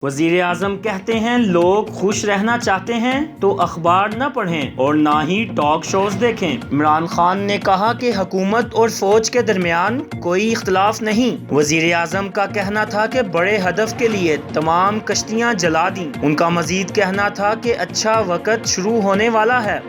وزیر اعظم کہتے ہیں لوگ خوش رہنا چاہتے ہیں تو اخبار نہ پڑھیں اور نہ ہی ٹاک شوز دیکھیں۔ عمران خان نے کہا کہ حکومت اور فوج کے درمیان کوئی اختلاف نہیں۔ وزیر اعظم کا کہنا تھا کہ بڑے ہدف کے لیے تمام کشتیاں جلا دیں۔ ان کا مزید کہنا تھا کہ اچھا وقت شروع ہونے والا ہے۔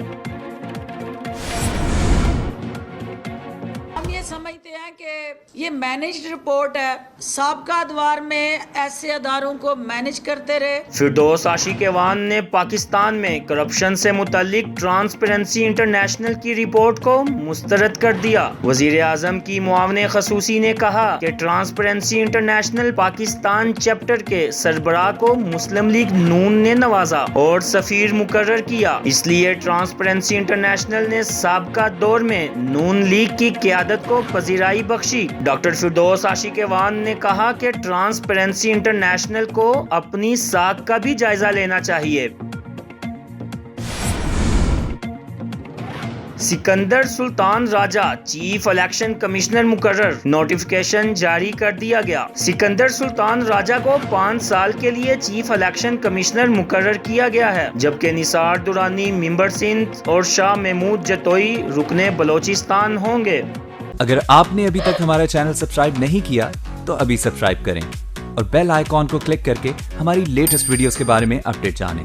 ہم یہ سمجھتے ہیں کہ یہ مینجڈ رپورٹ ہے، سابقہ ادوار میں ایسے اداروں کو مینج کرتے رہے۔ فردوس عاشقوان نے پاکستان میں کرپشن سے متعلق ٹرانسپیرنسی انٹرنیشنل کی رپورٹ کو مسترد کر دیا۔ وزیر اعظم کی معاون خصوصی نے کہا کہ ٹرانسپیرنسی انٹرنیشنل پاکستان چیپٹر کے سربراہ کو مسلم لیگ نون نے نوازا اور سفیر مقرر کیا، اس لیے ٹرانسپیرنسی انٹرنیشنل نے سابقہ دور میں نون لیگ کی قیادت کو پذیرائی بخشی۔ ڈاکٹر فردوس عاشقوان نے کہا کہ ٹرانسپیرنسی انٹرنیشنل کو اپنی ساکھ کا بھی جائزہ لینا چاہیے۔ سکندر سلطان راجہ چیف الیکشن کمشنر مقرر، نوٹیفکیشن جاری کر دیا گیا۔ سکندر سلطان راجہ کو 5 سال کے لیے چیف الیکشن کمشنر مقرر کیا گیا ہے، جبکہ نثار درانی ممبر سندھ اور شاہ محمود جتوئی رکن بلوچستان ہوں گے۔ اگر آپ نے ابھی تک ہمارا چینل سبسکرائب نہیں کیا تو ابھی سبسکرائب کریں اور بیل آئیکن کو کلک کر کے ہماری لیٹسٹ ویڈیوز کے بارے میں اپڈیٹ جانیں۔